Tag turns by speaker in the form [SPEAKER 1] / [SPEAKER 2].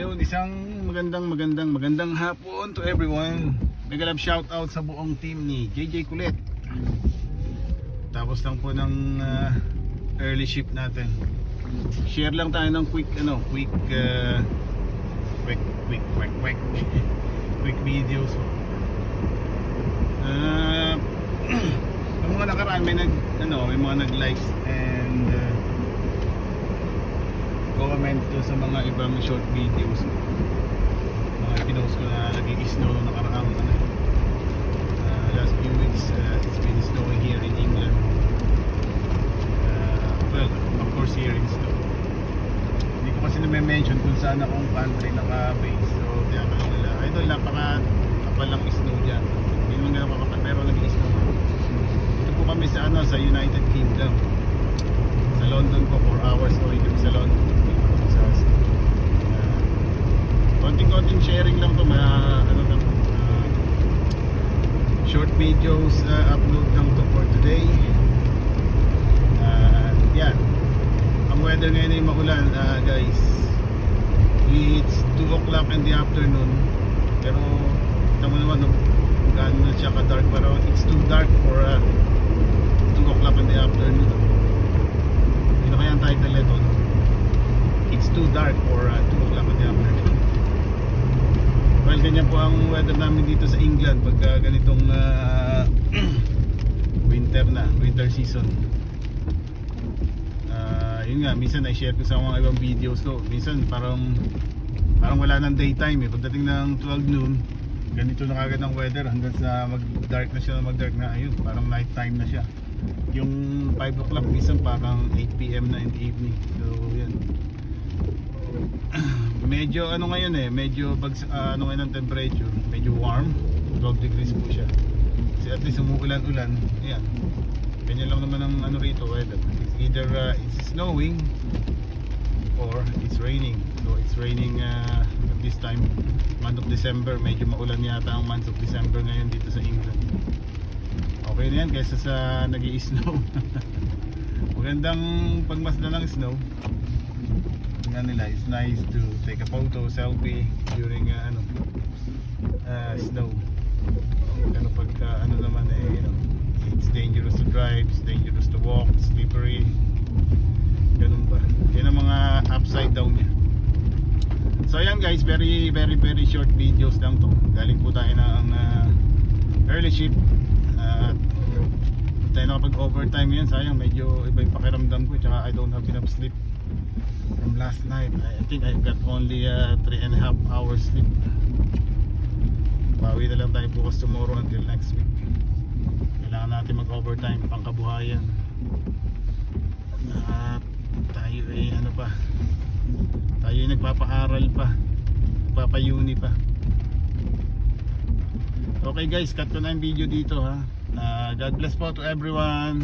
[SPEAKER 1] Ayun, isang magandang hapon to everyone. Mega love shout out sa buong team ni JJ Kulit. Tapos lang po ng early shift natin. Share lang tayo ng quick quick videos. Yung mga nakaraan may mga nag-likes and comment to sa mga ibang short videos. Mga pinost ko na nag-i-snow nung nakaraang last few weeks. It's been snowing here in England. Well, of course here in snow. Hindi ko kasi na-mention kung saan akong country naka-base. So, tinatanong nila, idol, napaka-kapal lang snow dyan. Hindi naman ganun kakapal, pero nag-i-snow. Ito po kami sa United Kingdom. Sa London po, 4 hours away kami sa London. Konting sharing lang to, short videos upload lang to for today. Yan, ang weather ngayon ay maulan, guys. It's 2 o'clock in the afternoon, pero kita mo naman gaano na siya ka-dark, pero it's too dark for 2 o'clock in the afternoon. Yun na kaya ang title nito, it's too dark for 2 o'clock in the afternoon. Well, ganyan po ang weather namin dito sa England pagka ganitong winter season. Yun nga, minsan na-share ko sa mga ibang videos ko. Minsan parang wala ng daytime eh. Pagdating ng 12 noon, ganito na kagad ang weather hanggang sa mag-dark na ayun, parang night time na siya. Yung 5 o'clock minsan parang 8 PM na in the evening. So yan. Medyo medyo ngayon ang temperature, medyo warm, 12 degrees po siya. Kasi at least umuulan-ulan. Ayan. Ganyan lang naman ang rito weather. It's either it's snowing or it's raining. So it's raining at this time, month of December. Medyo maulan yata ang month of December ngayon dito sa England. Okay na yan kaysa sa nag-i-snow. Magandang pagmasdan ng snow. Nila, it's nice to take a photo, selfie during snow. Pero pagka naman it's dangerous to drive, it's dangerous to walk, it's slippery. Ganun ba? Yan ang mga upside down niya. So ayan guys, very short videos lang to. Galing po tayo ng early shift. Tayo nakapag-overtime yan. Sayang, medyo iba yung pakiramdam ko. Tsaka I don't have enough sleep from last night. I think I've got only 3.5 hours sleep. Bawi na lang tayo bukas tomorrow until next week. Kailangan natin mag-overtime pang kabuhayan. At tayo ay tayo ay nagpapaaral pa, nagpapayuni pa. Okay guys, cut ko na yung video dito ha. God bless po to everyone.